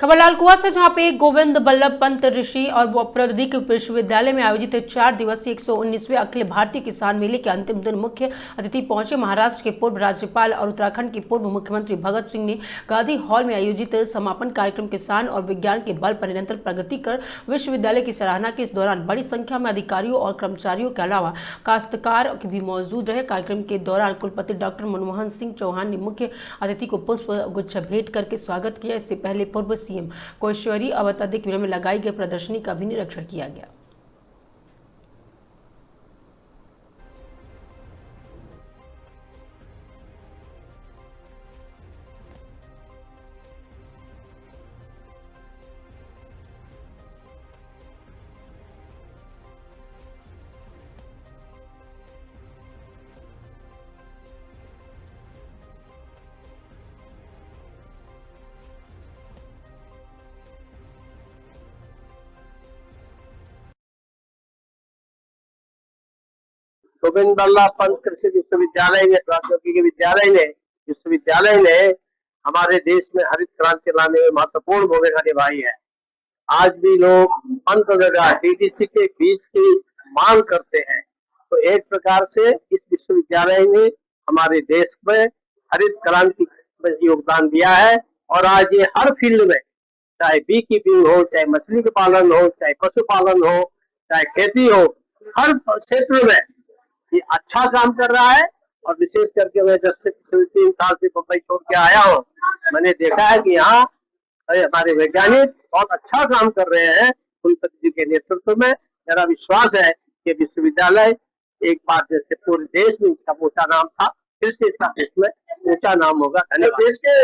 खबरलाल कुआं से, जहां पे गोविंद बल्लभ पंत ऋषि और प्रौद्योगिकी विश्वविद्यालय में आयोजित 4 दिवसीय 119वें अखिल भारतीय किसान मेले के अंतिम दिन मुख्य अतिथि पहुंचे महाराष्ट्र के पूर्व राज्यपाल और उत्तराखंड के पूर्व मुख्यमंत्री भगत सिंह ने गांधी हॉल में आयोजित समापन कार्यक्रम किसान और विज्ञान के बल पर निरंतर प्रगति कर विश्वविद्यालय की सराहना की। इस दौरान बड़ी संख्या में अधिकारियों और कर्मचारियों के अलावा काश्तकार भी मौजूद रहे। कार्यक्रम के दौरान कुलपति डॉक्टर मनमोहन सिंह चौहान ने मुख्य अतिथि को पुष्प गुच्छ भेंट करके स्वागत किया। इससे पहले पूर्व सीएम कोश्यारी अवतादिक में लगाई गई प्रदर्शनी का भी निरीक्षण किया गया। गोविंद बल्लभ पंत कृषि विश्वविद्यालय ने, प्रौद्योगिकी विश्वविद्यालय ने हमारे देश में हरित क्रांति लाने में महत्वपूर्ण भूमिका निभाई है। आज भी लोग अंततः डीडीसी के बीज की मांग करते हैं, तो एक प्रकार से इस विश्वविद्यालय ने हमारे देश में हरित क्रांति में योगदान दिया है। और आज ये हर फील्ड में, चाहे बी कीपिंग हो, चाहे मछली के पालन हो, चाहे पशुपालन हो, चाहे खेती हो, हर क्षेत्र में ये अच्छा काम कर रहा है। और विशेष करके मैं जब से 3 साल से मुंबई छोड़ के आया हूँ, मैंने देखा है कि यहाँ हमारे वैज्ञानिक बहुत अच्छा काम कर रहे हैं कुलपति जी के नेतृत्व में। मेरा विश्वास है कि विश्वविद्यालय एक बार जैसे पूरे देश में इसका ऊंचा नाम था, फिर से इसका देश में ऊंचा नाम होगा। देश के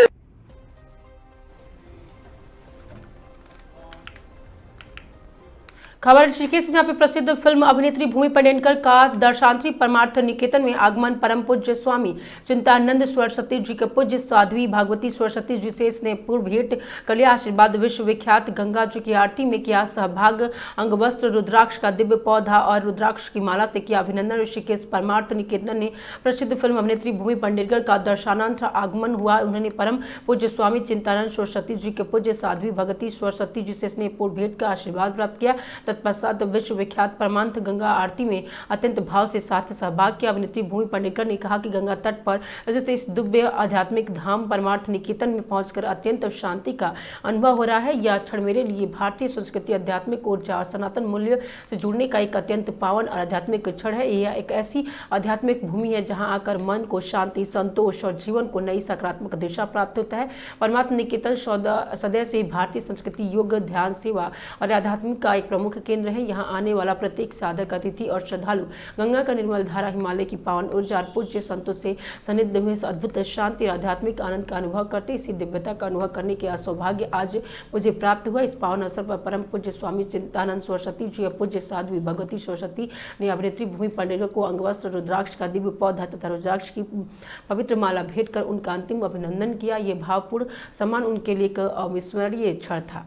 खबर ऋषिकेश से, जहां पे प्रसिद्ध फिल्म अभिनेत्री भूमि पेडनेकर का दर्शांतरी परमार्थ निकेतन में आगमन परम पूज्य स्वामी चिंतानंद सरस्वती जी के पूज्य साध्वी भागवती सरस्वती जी से स्नेहपूर्ण भेंट कर लिया। आशीर्वाद विश्व विख्यात गंगा जी की आरती में किया सहभाग, अंगवस्त्र रुद्राक्ष का दिव्य पौधा और रुद्राक्ष की माला से किया अभिनंदन। ऋषिकेश परमार्थ निकेतन ने प्रसिद्ध फिल्म अभिनेत्री भूमि पेडनेकर का दर्शनार्थ आगमन हुआ। उन्होंने परम पूज्य स्वामी चिंतानंद सरस्वती जी के पूज्य साध्वी भगवती सरस्वती जी से स्नेहपूर्ण भेंट का आशीर्वाद प्राप्त किया। तत्पश्चात विश्व विख्यात परमार्थ गंगा आरती में अत्यंत भाव से साथ सहभाग किया। अभिनेत्री भूमि पेडनेकर ने कहा कि गंगा तट पर स्थित इस दिव्य आध्यात्मिक धाम परमार्थ निकेतन में पहुंचकर अत्यंत शांति का अनुभव हो रहा है। यह क्षण मेरे लिए भारतीय संस्कृति, आध्यात्मिक ऊर्जा और सनातन मूल्य से जुड़ने का एक अत्यंत पावन और आध्यात्मिक क्षण है। यह एक ऐसी आध्यात्मिक भूमि है जहाँ आकर मन को शांति, संतोष और जीवन को नई सकारात्मक दिशा प्राप्त होता है। परमार्थ निकेतन सदैव से भारतीय संस्कृति, योग, ध्यान, सेवा और आध्यात्मिक का एक प्रमुख केंद्र है। यहाँ आने वाला प्रत्येक साधक, अतिथि और श्रद्धालु गंगा का निर्मल धारा, हिमालय की पावन ऊर्जा और पूज्य संतों से सानिध्य में अद्भुत शांति और आध्यात्मिक आनंद का अनुभव करते। इसी दिव्यता का अनुभव करने के सौभाग्य आज मुझे प्राप्त हुआ। इस पावन अवसर पर परम पूज्य स्वामी चिंतानंद सरस्वती जी और पूज्य साध्वी भगवती सरस्वती ने अभिनेत्री भूमि पेडनेकर को अंगवस्त्र, रुद्राक्ष का दिव्य पौधा तथा रुद्राक्ष की पवित्र माला भेंट कर उनका अंतिम अभिनंदन किया। ये भावपूर्ण सम्मान उनके लिए एक अविस्मरणीय क्षण था।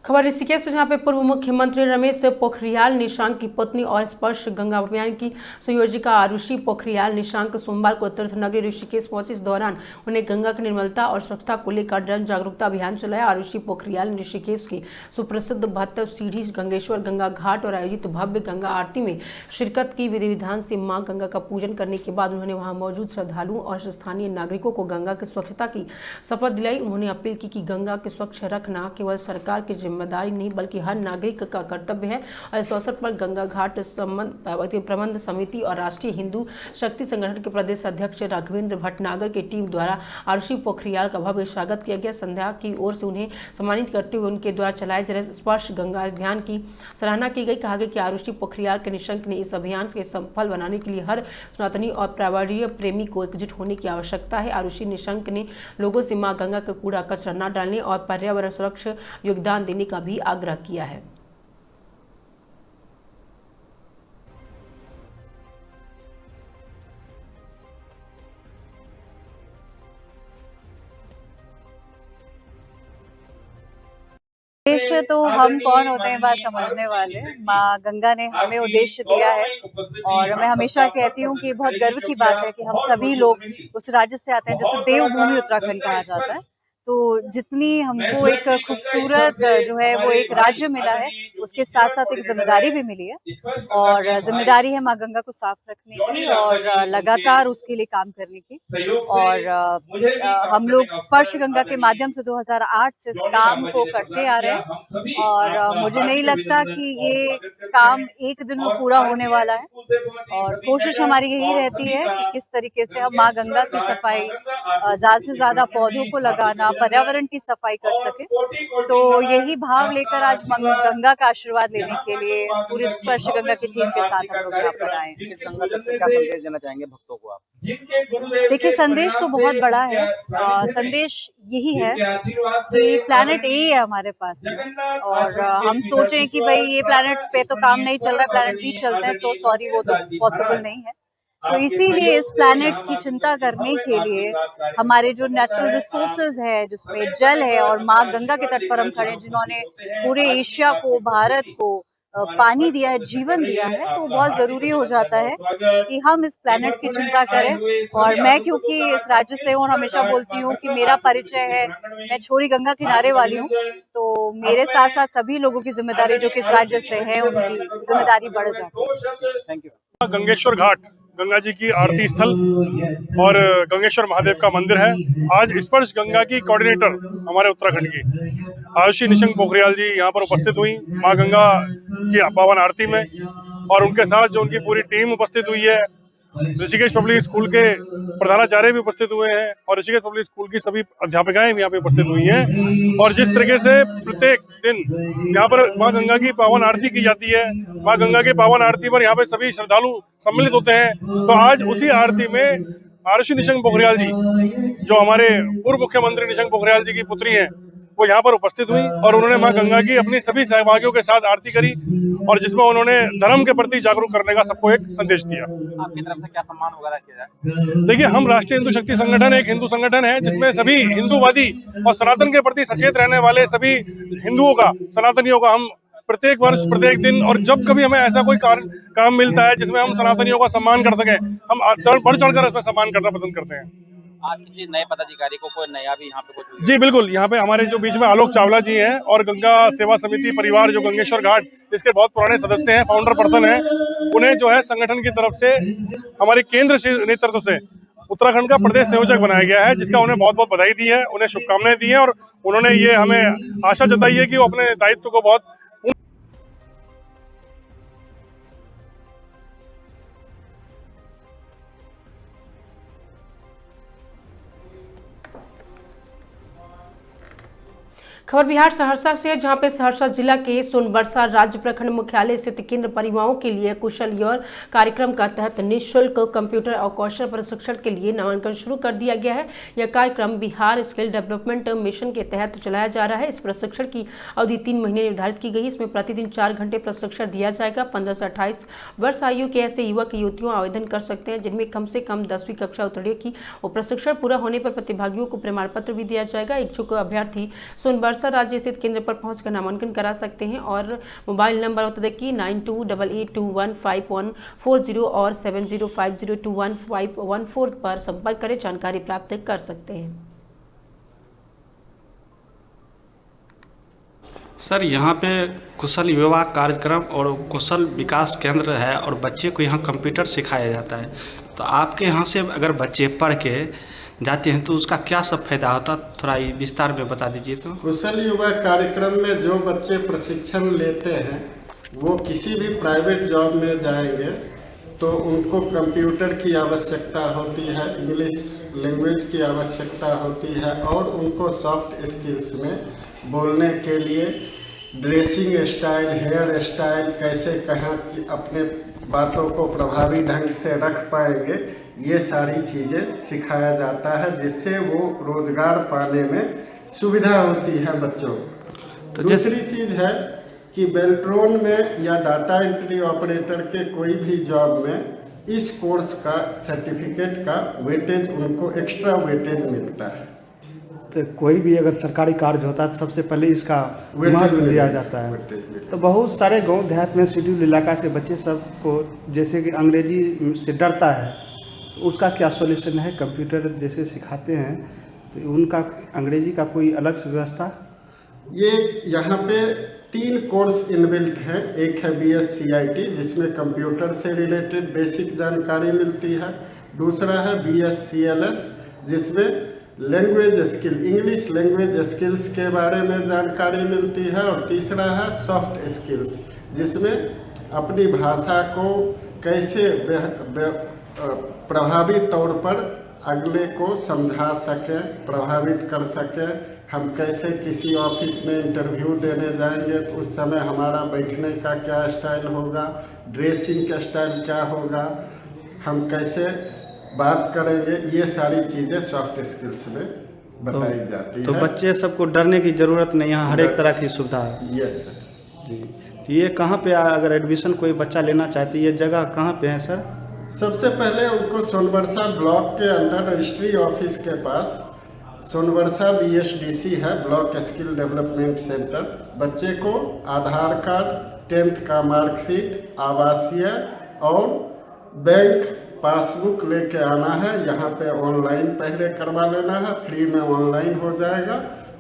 खबर ऋषिकेश से, जहां पे पूर्व मुख्यमंत्री रमेश पोखरियाल निशंक की पत्नी और स्पर्श गंगा अभियान की संयोजिका आरुषि पोखरियाल निशंक सोमवार को तीर्थ नगरी ऋषिकेश पहुंची। इस दौरान उन्हें गंगा की निर्मलता और स्वच्छता को लेकर जन जागरूकता अभियान चलाया। आरुषि पोखरियाल ने ऋषिकेश की सुप्रसिद्ध 72 सीढ़ी गंगेश्वर गंगा घाट और आयोजित भव्य गंगा आरती में शिरकत की। विधि विधान से मां गंगा का पूजन करने के बाद उन्होंने वहां मौजूद श्रद्धालुओं और स्थानीय नागरिकों को गंगा की स्वच्छता की शपथ दिलाई। उन्होंने अपील की कि गंगा के स्वच्छ रखना केवल सरकार की जिम्मेदारी नहीं बल्कि हर नागरिक का कर्तव्य है। और इस अवसर पर गंगा घाट प्रबंध समिति और राष्ट्रीय हिंदू शक्ति संगठन के प्रदेश अध्यक्ष राघवेंद्र भटनागर की टीम द्वारा आरुषि पोखरियाल का भव्य स्वागत किया गया। संध्या की ओर से उन्हें सम्मानित करते हुए उनके द्वारा चलाए जा रहे स्पर्श गंगा अभियान की सराहना की गई। कहा गया कि आरुषि पोखरियाल के निशंक ने इस अभियान के सफल बनाने के लिए हर सनातनी और पर्यावरणीय प्रेमी को एकजुट होने की आवश्यकता है। आरुषि निशंक ने लोगों से मां गंगा का कूड़ा कचरा न डालने और पर्यावरण सुरक्षा योगदान देने का भी आग्रह किया है। उद्देश्य तो हम कौन होते हैं बात समझने वाले। माँ गंगा ने हमें उद्देश्य दिया है और मैं हमेशा कहती हूँ कि बहुत गर्व की बात है कि हम सभी लोग उस राज्य से आते हैं जिसे देवभूमि उत्तराखंड कहा जाता है। तो जितनी हमको एक खूबसूरत जो है वो एक राज्य मिला है, उसके साथ साथ एक जिम्मेदारी भी मिली है और जिम्मेदारी है माँ गंगा को साफ रखने की और लगातार उसके लिए काम करने की। और हम लोग स्पर्श गंगा के माध्यम से 2008 से इस काम को करते आ रहे हैं और मुझे नहीं लगता कि ये काम एक दिन में पूरा होने वाला है। और कोशिश हमारी यही रहती है कि किस तरीके से हम माँ गंगा की सफाई, ज्यादा से ज्यादा पौधों को लगाना, पर्यावरण की सफाई कर सके। तो यही भाव लेकर आज गंगा का आशीर्वाद लेने के लिए पूरे स्पर्श गंगा की टीम के साथ हम लोग यहाँ पर आए। इस गंगा तट से क्या संदेश देना चाहेंगे भक्तों को आप? देखिए, संदेश तो बहुत बड़ा है। संदेश यही है कि प्लैनेट ए है हमारे पास में और हम सोचें कि भाई ये प्लैनेट पे तो काम नहीं चल रहा है, प्लैनेट बी चलते हैं, तो सॉरी, वो तो पॉसिबल नहीं है। तो इसीलिए इस प्लैनेट की चिंता करने के लिए हमारे जो नेचुरल रिसोर्सेज है, जिसमें जल है, और माँ गंगा के तट पर हम खड़े हैं जिन्होंने पूरे एशिया को, भारत को पानी दिया है, जीवन दिया है। तो बहुत जरूरी हो जाता है कि हम इस प्लैनेट की चिंता करें। और मैं क्योंकि इस राज्य से हूँ और हमेशा बोलती हूँ कि मेरा परिचय है, मैं छोरी गंगा किनारे वाली हूँ, तो मेरे साथ साथ सभी लोगों की जिम्मेदारी जो कि इस राज्य से है, उनकी जिम्मेदारी बढ़ जाती है। Thank you. गंगेश्वर घाट गंगा जी की आरती स्थल और गंगेश्वर महादेव का मंदिर है। आज स्पर्श गंगा की कोऑर्डिनेटर हमारे उत्तराखंड की आरुषि निशंक पोखरियाल जी यहाँ पर उपस्थित हुई माँ गंगा की पावन आरती में, और उनके साथ जो उनकी पूरी टीम उपस्थित हुई है। ऋषिकेश पब्लिक स्कूल के प्रधानाचार्य भी उपस्थित हुए हैं और ऋषिकेश पब्लिक स्कूल की सभी अध्यापिकाएं भी यहाँ पे उपस्थित हुई हैं। और जिस तरीके से प्रत्येक दिन यहाँ पर माँ गंगा की पावन आरती की जाती है, माँ गंगा की पावन आरती पर यहाँ पे सभी श्रद्धालु सम्मिलित होते हैं। तो आज उसी आरती में आरुषि निशंक पोखरियाल जी, जो हमारे पूर्व मुख्यमंत्री निशंक पोखरियाल जी की पुत्री हैं, वो यहाँ पर उपस्थित हुई और उन्होंने माँ गंगा की अपनी सभी सहभागियों के साथ आरती करी और जिसमें उन्होंने धर्म के प्रति जागरूक करने का सबको एक संदेश दिया। आपकी तरफ से क्या सम्मान वगैरह किया जाए? देखिए, हम राष्ट्रीय हिंदू शक्ति संगठन एक हिंदू संगठन है जिसमें सभी हिंदूवादी और सनातन के प्रति सचेत रहने वाले सभी हिंदुओं का, सनातनियों का, हम प्रत्येक वर्ष, प्रत्येक दिन और जब कभी हमें ऐसा कोई काम मिलता है जिसमें हम सनातनियों का सम्मान कर सके, हम बढ़ चढ़कर इसमें सम्मान करना पसंद करते हैं। आज किसी नए पदाधिकारी को कोई नया भी यहाँ पे कुछ? जी बिल्कुल, यहाँ पे हमारे जो बीच में आलोक चावला जी हैं और गंगा सेवा समिति परिवार जो गंगेश्वर घाट, इसके बहुत पुराने सदस्य हैं, फाउंडर पर्सन हैं, उन्हें जो है संगठन की तरफ से हमारे केंद्र नेतृत्व से उत्तराखंड का प्रदेश संयोजक बनाया गया है, जिसका उन्हें बहुत बहुत बधाई दी है, उन्हें शुभकामनाएं दी हैं और उन्होंने ये हमें आशा जताई है कि वो अपने दायित्व को बहुत खबर बिहार सहरसा से है, जहां पे सहरसा जिला के सोनबरसा राज्य प्रखंड मुख्यालय स्थित केंद्र परिवारों के लिए कुशल यौन कार्यक्रम का तहत निःशुल्क कंप्यूटर और कौशल प्रशिक्षण के लिए नामांकन शुरू कर दिया गया है। यह कार्यक्रम बिहार स्किल डेवलपमेंट मिशन के तहत चलाया जा रहा है। इस प्रशिक्षण की अवधि 3 महीने निर्धारित की गई। इसमें प्रतिदिन 4 घंटे प्रशिक्षण दिया जाएगा। 15 से 28 वर्ष आयु के ऐसे युवक युवतियों आवेदन कर सकते हैं जिनमें कम से कम 10वीं कक्षा उत्तीर्ण की। प्रशिक्षण पूरा होने पर प्रतिभागियों को प्रमाण पत्र भी दिया जाएगा। इच्छुक अभ्यर्थी सोनबरसा परसा राज्य स्थित केंद्र पर पहुंचकर नामांकन करा सकते हैं और मोबाइल नंबर बता दें कि 9288215140 और 7050215114 पर संपर्क करें, जानकारी प्राप्त कर सकते हैं। सर, यहाँ पे कुशल युवा कार्यक्रम और कौशल विकास केंद्र है और बच्चे को यहाँ कंप्यूटर सिखाया जाता है। तो आपके यहाँ से अगर बच्चे पढ़ के जाते हैं तो उसका क्या सब फायदा होता, थोड़ा विस्तार में बता दीजिए। तो कुशल युवा कार्यक्रम में जो बच्चे प्रशिक्षण लेते हैं वो किसी भी प्राइवेट जॉब में जाएंगे तो उनको कंप्यूटर की आवश्यकता होती है, इंग्लिश लैंग्वेज की आवश्यकता होती है और उनको सॉफ्ट स्किल्स में बोलने के लिए ड्रेसिंग स्टाइल, हेयर स्टाइल, कैसे कहाँ कि अपने बातों को प्रभावी ढंग से रख पाएंगे, ये सारी चीज़ें सिखाया जाता है जिससे वो रोज़गार पाने में सुविधा होती है बच्चों को। तो दूसरी चीज़ है कि बेल्ट्रॉन में या डाटा एंट्री ऑपरेटर के कोई भी जॉब में इस कोर्स का सर्टिफिकेट का वेटेज उनको एक्स्ट्रा वेटेज मिलता है। तो कोई भी अगर सरकारी कार्य होता है तो सबसे पहले इसका महत्व दिया जाता है। तो बहुत सारे गांव देहात में शेड्यूल इलाका से बच्चे सबको जैसे कि अंग्रेजी से डरता है, तो उसका क्या सॉल्यूशन है? कंप्यूटर जैसे सिखाते हैं तो उनका अंग्रेजी का कोई अलग से व्यवस्था? ये यहाँ पे 3 कोर्स इनबिल्ट हैं। एक है BSCIT जिसमें कंप्यूटर से रिलेटेड बेसिक जानकारी मिलती है, दूसरा है BSCLS जिसमें language skill, English language skills के बारे में जानकारी मिलती है, और तीसरा है सॉफ्ट स्किल्स जिसमें अपनी भाषा को कैसे प्रभावी तौर पर अगले को समझा सकें, प्रभावित कर सकें। हम कैसे किसी ऑफिस में इंटरव्यू देने जाएंगे तो उस समय हमारा बैठने का क्या स्टाइल होगा, ड्रेसिंग का स्टाइल क्या होगा, हम कैसे बात करेंगे, ये सारी चीज़ें सॉफ्ट स्किल्स में बताई जाती है। तो बच्चे सबको डरने की ज़रूरत नहीं, यहाँ हर एक तरह की सुविधा है। यस सर जी। ये कहाँ पे अगर एडमिशन कोई बच्चा लेना चाहती है, ये जगह कहाँ पे है सर? सबसे पहले उनको सोनबरसा ब्लॉक के अंदर रजिस्ट्री ऑफिस के पास सोनबरसा BSDC है, ब्लॉक स्किल डेवलपमेंट सेंटर। बच्चे को आधार कार्ड, 10th का मार्कशीट, आवासीय और बैंक पासबुक लेके आना है। यहाँ पे ऑनलाइन पहले करवा लेना है, फ्री में ऑनलाइन हो जाएगा।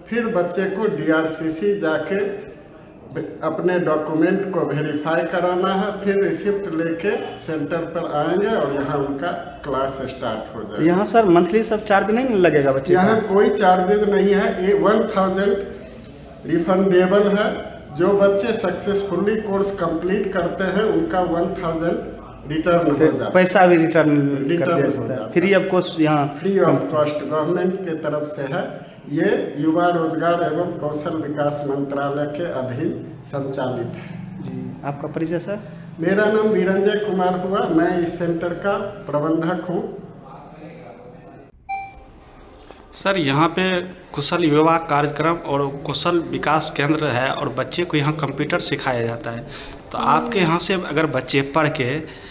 फिर बच्चे को DRCC जाके अपने डॉक्यूमेंट को वेरीफाई कराना है, फिर रिसिप्ट लेके सेंटर पर आएंगे और यहाँ उनका क्लास स्टार्ट हो जाएगा। यहाँ सर मंथली सब चार्ज नहीं लगेगा बच्चे? यहाँ कोई चार्जेज नहीं है, ये 1000 रिफंडेबल है। जो बच्चे सक्सेसफुली कोर्स कंप्लीट करते हैं उनका 1000 रिटर्न हो जाता है, पैसा भी रिटर्न कर दिया हो जाता है। फ्री ऑफ कॉस्ट, यहाँ फ्री ऑफ कॉस्ट गवर्नमेंट के तरफ से है। ये युवा रोजगार एवं कौशल विकास मंत्रालय के अधीन संचालित है। जी। आपका परिचय सर? मेरा नाम वीरंजय कुमार हुआ, मैं इस सेंटर का प्रबंधक हूँ। सर, यहाँ पे कुशल युवा कार्यक्रम और कौशल विकास केंद्र है और बच्चे को यहाँ कंप्यूटर सिखाया जाता है। तो आपके यहाँ से अगर बच्चे पढ़ के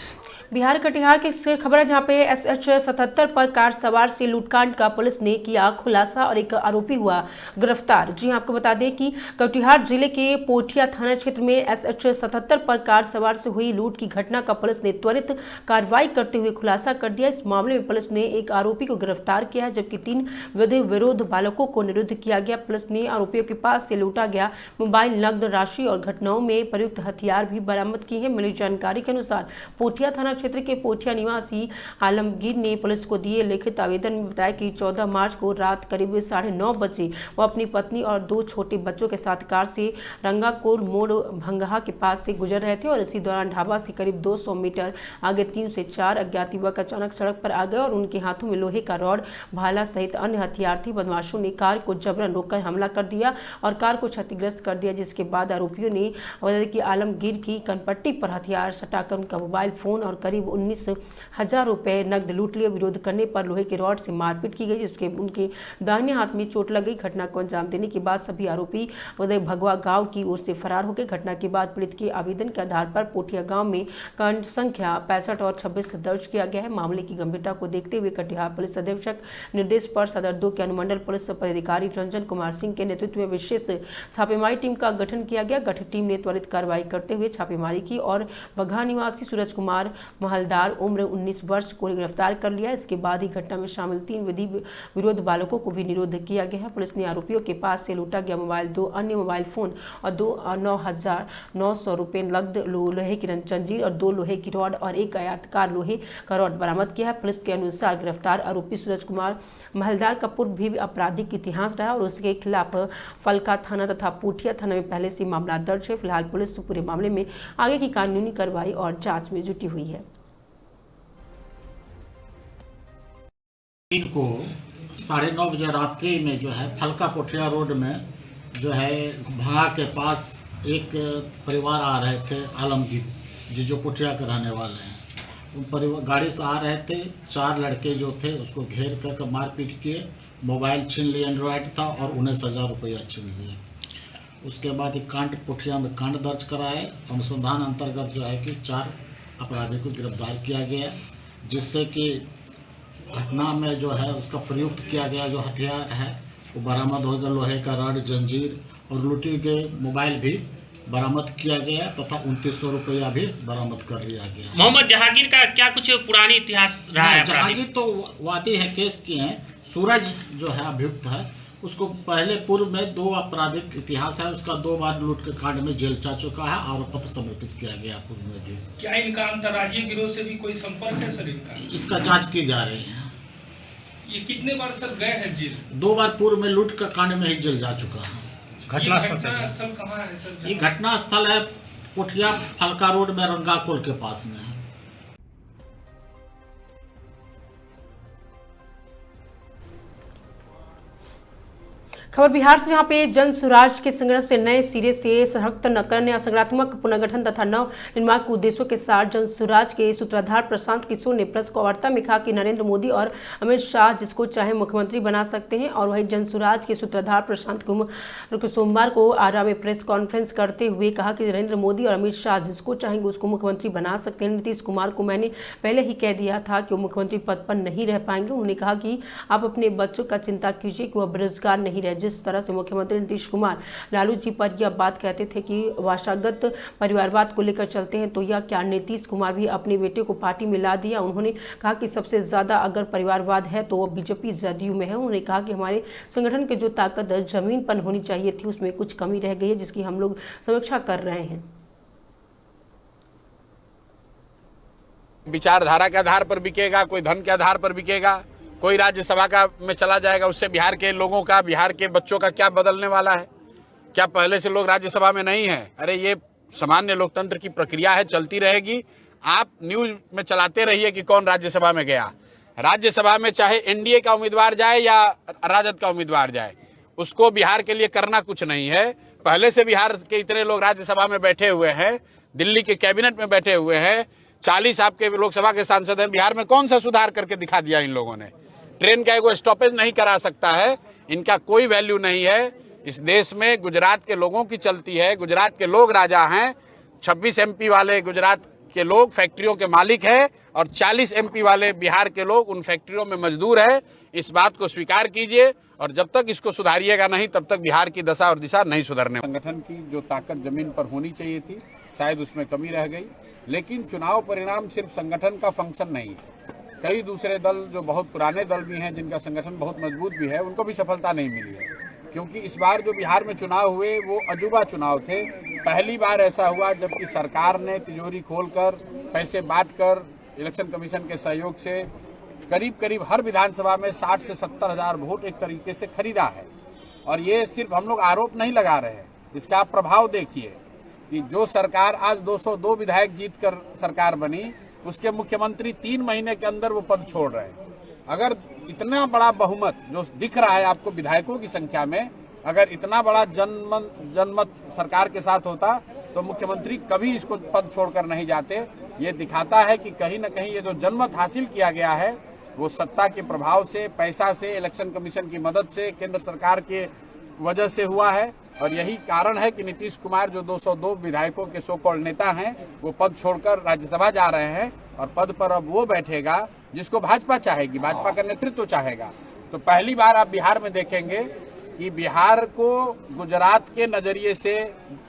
बिहार कटिहार की से खबर है जहां पे SH-77 पर कार सवार से लूटकांड का पुलिस ने किया खुलासा और एक आरोपी हुआ गिरफ्तार। जी आपको बता दें कि कटिहार जिले के पोठिया थाना क्षेत्र में SH-77 पर कार सवार से हुई लूट की घटना का पुलिस ने त्वरित कार्रवाई करते हुए खुलासा कर दिया। इस मामले में पुलिस ने एक आरोपी को गिरफ्तार किया है जबकि 3 विधि विरोध बालकों को निरुद्ध किया गया। पुलिस ने आरोपियों के पास से लूटा गया मोबाइल, नकद राशि और घटनाओं में प्रयुक्त हथियार भी बरामद किए हैं। मिली जानकारी के अनुसार पोठिया थाना क्षेत्र के पोठिया निवासी आलमगीर ने पुलिस को दिए लिखित आवेदन में बताया कि 14 मार्च को रात करीब 9:30 बजे वह अपनी पत्नी और 2 छोटे बच्चों के साथ कार से रंगाकोर मोड़ भंगहा के पास से गुजर रहे थे और इसी दौरान ढाबा से करीब 200 मीटर आगे 3 से 4 अज्ञात युवक अचानक सड़क पर आ गए और उनके हाथों में लोहे का रॉड, भाला सहित अन्य हथियार थे। बदमाशों ने कार को जबरन रोककर हमला कर दिया और कार को क्षतिग्रस्त कर दिया, जिसके बाद आरोपियों ने कि आलमगीर की कनपट्टी पर हथियार सटाकर उनका मोबाइल फोन और करीब 19,000 रुपए नकद लूट लिए। विरोध करने पर लोहे के रॉड से मारपीट की गई, जिसके उनके दाहिने हाथ में चोट लग गई। घटना को अंजाम देने के बाद सभी आरोपी उदय भगवा गांव की ओर से फरार हो गए। घटना के बाद पीड़ित के आवेदन के आधार पर पोठिया गांव में कांड संख्या 65 और 26 दर्ज किया गया है। मामले की गंभीरता को देखते हुए कटिहार पुलिस अधीक्षक निर्देश पर सदर 2 के अनुमंडल पुलिस पदाधिकारी रंजन कुमार सिंह के नेतृत्व में विशेष छापेमारी टीम का गठन किया गया। गठित टीम ने त्वरित कार्रवाई करते हुए छापेमारी की और बघा निवासी सूरज कुमार महलदार उम्र 19 वर्ष को गिरफ्तार कर लिया। इसके बाद ही घटना में शामिल 3 विधि विरोध बालकों को भी निरोध किया गया है। पुलिस ने आरोपियों के पास से लूटा गया मोबाइल, 2 अन्य मोबाइल फोन और 9,900 रुपए नकद, लोहे की जंजीर और 2 लोहे की रॉड और 1 आयताकार लोहे का रॉड बरामद किया है। पुलिस के अनुसार गिरफ्तार आरोपी सूरज कुमार महलदार का पूर्व भी आपराधिक इतिहास रहा और उसके खिलाफ फलका थाना तथा पूठिया थाना में पहले से मामला दर्ज है। फिलहाल पुलिस पूरे मामले में आगे की कानूनी कार्रवाई और जांच में जुटी हुई है। इनको 9:30 बजे रात्रि में जो है फलका पोठिया रोड में जो है भंगा के पास एक परिवार आ रहे थे, आलमगीर जो पोठिया के रहने वाले हैं। उन परिवार गाड़ी से आ रहे थे, 4 लड़के जो थे उसको घेर कर मारपीट किए, मोबाइल छीन लिए, एंड्रॉयड था और 19,000 रुपया छीन लिए। उसके बाद एक कांड पोठिया में कांड दर्ज कराए। अनुसंधान अंतर्गत जो है कि 4 अपराधियों को गिरफ्तार किया गया, जिससे कि घटना में जो है उसका प्रयुक्त किया गया जो हथियार है वो बरामद हो गया। लोहे का रॉड, जंजीर और लूटे गए मोबाइल भी बरामद किया गया तथा 2900 रुपया भी बरामद कर लिया गया। मोहम्मद जहांगीर का क्या कुछ पुरानी इतिहास रहा है? जहांगीर तो वादी है, केस किए हैं। सूरज जो है अभियुक्त है, उसको पहले पूर्व में 2 आपराधिक इतिहास है। उसका 2 बार लूट के कांड में जेल जा चुका है और पत्र समर्पित किया गया पूर्व में भी। क्या इनका अंतर्राज्यीय गिरोह से भी कोई संपर्क है सर इनका? इसका जांच की जा रही है। ये कितने बार सर गए हैं जेल? 2 बार पूर्व में लूट का कांड में ही जेल जा चुका है। घटना स्थल कहाँ है सर? ये घटना स्थल है पोठिया फलका रोड में, रंगाकोल के पास में है। खबर बिहार से, जहां पे जन स्वराज के संगठन से नए सिरे से सशक्त न करने, सकारात्मक पुनर्गठन तथा नव निर्माण के उद्देश्यों के साथ जन स्वराज के सूत्रधार प्रशांत किशोर ने प्रेस वार्ता में कहा कि नरेंद्र मोदी और अमित शाह जिसको चाहे मुख्यमंत्री बना सकते हैं। और वहीं जन स्वराज के सूत्रधार प्रशांत सोमवार को आरा में प्रेस कॉन्फ्रेंस करते हुए कहा कि नरेंद्र मोदी और अमित शाह जिसको चाहेंगे उसको मुख्यमंत्री बना सकते हैं। नीतीश कुमार को मैंने पहले ही कह दिया था कि वो मुख्यमंत्री पद पर नहीं रह पाएंगे। उन्होंने कहा कि आप अपने बच्चों का चिंता कीजिए कि वह बेरोजगार नहीं रहे। जिस तरह से मुख्यमंत्री नीतीश कुमार लालू जी पर यह बात कहते थे कि भाषागत परिवारवाद को लेकर चलते हैं, तो यह क्या नीतीश कुमार भी अपने बेटे को पार्टी में ला दिया? उन्होंने कहा कि सबसे ज्यादा अगर परिवारवाद है तो वह बीजेपी जदयू में है। उन्होंने कहा कि हमारे संगठन की जो ताकत जमीन पर होनी चाहिए थी उसमें कुछ कमी रह गई है, जिसकी हम लोग समीक्षा कर रहे हैं। विचारधारा के आधार पर बिकेगा, कोई धन के आधार पर बिकेगा, कोई राज्यसभा का में चला जाएगा, उससे बिहार के लोगों का, बिहार के बच्चों का क्या बदलने वाला है? क्या पहले से लोग राज्यसभा में नहीं है? अरे ये सामान्य लोकतंत्र की प्रक्रिया है, चलती रहेगी। आप न्यूज में चलाते रहिए कि कौन राज्यसभा में गया। राज्यसभा में चाहे एनडीए का उम्मीदवार जाए या राजद का उम्मीदवार जाए, उसको बिहार के लिए करना कुछ नहीं है। पहले से बिहार के इतने लोग राज्यसभा में बैठे हुए हैं, दिल्ली के कैबिनेट में बैठे हुए हैं, 40 आपके लोकसभा के सांसद हैं। बिहार में कौन सा सुधार करके दिखा दिया इन लोगों ने? ट्रेन का एगो स्टॉपेज नहीं करा सकता है, इनका कोई वैल्यू नहीं है। इस देश में गुजरात के लोगों की चलती है, गुजरात के लोग राजा हैं। 26 एमपी वाले गुजरात के लोग फैक्ट्रियों के मालिक हैं और 40 एमपी वाले बिहार के लोग उन फैक्ट्रियों में मजदूर है। इस बात को स्वीकार कीजिए और जब तक इसको सुधारिएगा नहीं तब तक बिहार की दशा और दिशा नहीं सुधरने। संगठन की जो ताकत जमीन पर होनी चाहिए थी शायद उसमें कमी रह गई, लेकिन चुनाव परिणाम सिर्फ संगठन का फंक्शन नहीं है। कई दूसरे दल जो बहुत पुराने दल भी हैं, जिनका संगठन बहुत मजबूत भी है, उनको भी सफलता नहीं मिली है, क्योंकि इस बार जो बिहार में चुनाव हुए वो अजूबा चुनाव थे। पहली बार ऐसा हुआ जबकि सरकार ने तिजोरी खोलकर पैसे बांटकर इलेक्शन कमीशन के सहयोग से करीब करीब हर विधानसभा में 60 से 70 हजार वोट एक तरीके से खरीदा है। और ये सिर्फ हम लोग आरोप नहीं लगा रहे हैं, इसका आप प्रभाव देखिए कि जो सरकार आज 202 विधायक जीतकर सरकार बनी, उसके मुख्यमंत्री 3 महीने के अंदर वो पद छोड़ रहे हैं। अगर इतना बड़ा बहुमत जो दिख रहा है आपको विधायकों की संख्या में, अगर इतना बड़ा जनमत सरकार के साथ होता तो मुख्यमंत्री कभी इसको पद छोड़कर नहीं जाते, ये दिखाता है कि कहीं न कहीं ये जो जनमत हासिल किया गया है वो सत्ता के प्रभाव से, पैसा से, इलेक्शन कमीशन की मदद से, केंद्र सरकार के वजह से हुआ है। और यही कारण है कि नीतीश कुमार जो 202 विधायकों के सो कॉल्ड नेता हैं वो पद छोड़कर राज्यसभा जा रहे हैं और पद पर अब वो बैठेगा जिसको भाजपा चाहेगी, भाजपा का नेतृत्व चाहेगा। तो पहली बार आप बिहार में देखेंगे कि बिहार को गुजरात के नजरिए से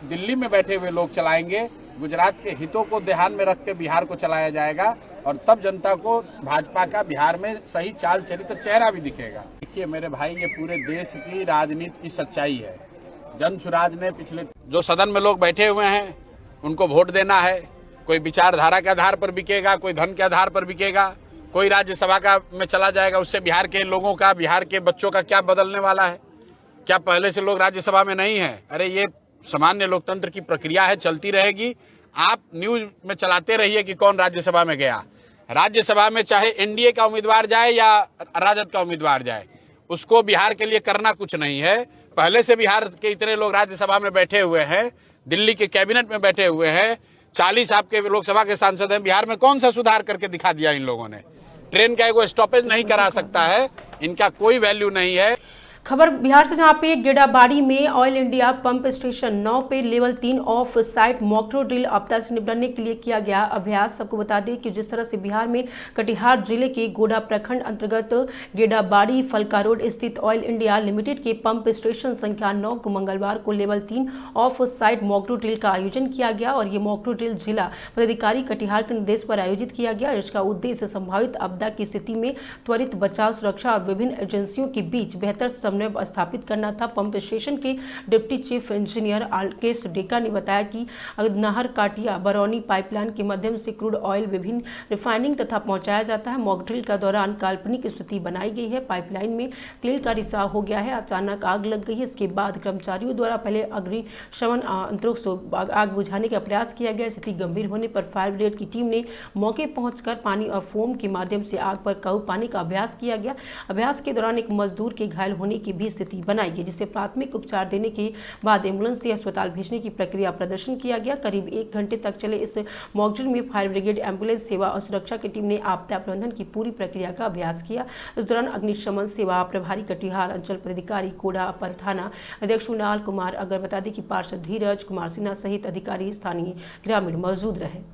दिल्ली में बैठे हुए लोग चलाएंगे, गुजरात के हितों को ध्यान में रख के बिहार को चलाया जाएगा और तब जनता को भाजपा का बिहार में सही चाल चरित्र चेहरा भी दिखेगा। देखिए मेरे भाई, ये पूरे देश की राजनीति की सच्चाई है। जन सुराज ने पिछले जो सदन में लोग बैठे हुए हैं उनको वोट देना है। कोई विचारधारा के आधार पर बिकेगा, कोई धन के आधार पर बिकेगा, कोई राज्यसभा का में चला जाएगा, उससे बिहार के लोगों का, बिहार के बच्चों का क्या बदलने वाला है? क्या पहले से लोग राज्यसभा में नहीं है? अरे ये सामान्य लोकतंत्र की प्रक्रिया है, चलती रहेगी। आप न्यूज में चलाते रहिए कि कौन राज्यसभा में गया। राज्यसभा में चाहे एनडीए का उम्मीदवार जाए या राजद का उम्मीदवार जाए, उसको बिहार के लिए करना कुछ नहीं है। पहले से बिहार के इतने लोग राज्यसभा में बैठे हुए हैं, दिल्ली के कैबिनेट में बैठे हुए हैं, 40 आपके लोकसभा के सांसद हैं। बिहार में कौन सा सुधार करके दिखा दिया इन लोगों ने? ट्रेन का एगो स्टॉपेज नहीं करा सकता है, इनका कोई वैल्यू नहीं है। खबर बिहार से, जहां पे गेडाबाड़ी में ऑयल इंडिया पंप स्टेशन 9 पे level 3 of site mock drill drill आपदा से निपटने के लिए किया गया अभ्यास। सबको बता दें कि जिस तरह से बिहार में कटिहार जिले के गोडा प्रखंड अंतर्गत गेडाबाड़ी फलका रोड स्थित ऑयल इंडिया लिमिटेड के पंप स्टेशन संख्या 9 को मंगलवार को level 3 of site mock drill drill का आयोजन किया गया और ये मॉकड्रिल ड्रिल जिला पदाधिकारी कटिहार के निर्देश पर आयोजित किया गया। इसका उद्देश्य संभावित आपदा की स्थिति में त्वरित बचाव, सुरक्षा और विभिन्न एजेंसियों के बीच बेहतर समन्वय स्थापित करना था। पंप स्टेशन के डिप्टी चीफ इंजीनियर आलकेश डेका ने बताया कि नहर काटिया बरौनी पाइपलाइन के माध्यम से क्रूड ऑयल विभिन्न रिफाइनिंग तथा पहुंचाया जाता है। मॉक ड्रिल का दौरान काल्पनिक स्थिति बनाई गई है। पाइपलाइन में तेल का रिसाव हो गया है, अचानक आग लग गई है। इसके बाद कर्मचारियों द्वारा पहले अग्निशमन यंत्रों से आग बुझाने का प्रयास किया गया। स्थिति गंभीर होने पर फायर ब्रिगेड की टीम ने मौके पहुंचकर पानी और फोम के माध्यम से आग पर काबू पाने का अभ्यास किया गया। अभ्यास के दौरान एक मजदूर के घायल होने की भी स्थिति बनाई गई, जिसे प्राथमिक उपचार देने के बाद एम्बुलेंस से अस्पताल भेजने की प्रक्रिया प्रदर्शन किया गया। करीब 1 घंटे तक चले इस मॉक ड्रिल में फायर ब्रिगेड, एम्बुलेंस सेवा और सुरक्षा की टीम ने आपदा प्रबंधन की पूरी प्रक्रिया का अभ्यास किया। इस दौरान अग्निशमन सेवा प्रभारी कटिहार अंचल पदाधिकारी कोडा अपर थाना अध्यक्ष कुणाल कुमार अगर बता दें कि पार्षद धीरज कुमार सिन्हा सहित अधिकारी, स्थानीय ग्रामीण मौजूद रहे।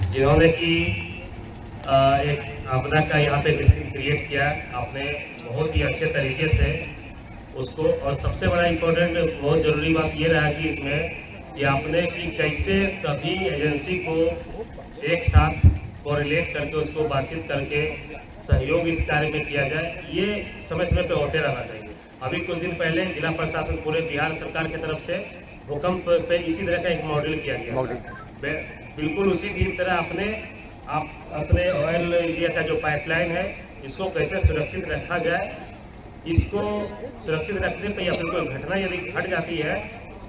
जिन्होंने कि एक आपदा का यहाँ पे क्रिएट किया, आपने बहुत ही अच्छे तरीके से उसको, और सबसे बड़ा इम्पोर्टेंट बहुत ज़रूरी बात ये रहा कि इसमें कि आपने कि कैसे सभी एजेंसी को एक साथ कोरिलेट करके उसको बातचीत करके सहयोग इस कार्य में किया जाए, ये समय समय पे होते रहना चाहिए। अभी कुछ दिन पहले जिला प्रशासन पूरे बिहार सरकार की तरफ से भूकंप पे इसी तरह का एक मॉडल किया गया। बिल्कुल उसी की तरह अपने ऑयल इंडिया का जो पाइपलाइन है इसको कैसे सुरक्षित रखा जाए, इसको सुरक्षित रखने पे या फिर कोई घटना यदि घट जाती है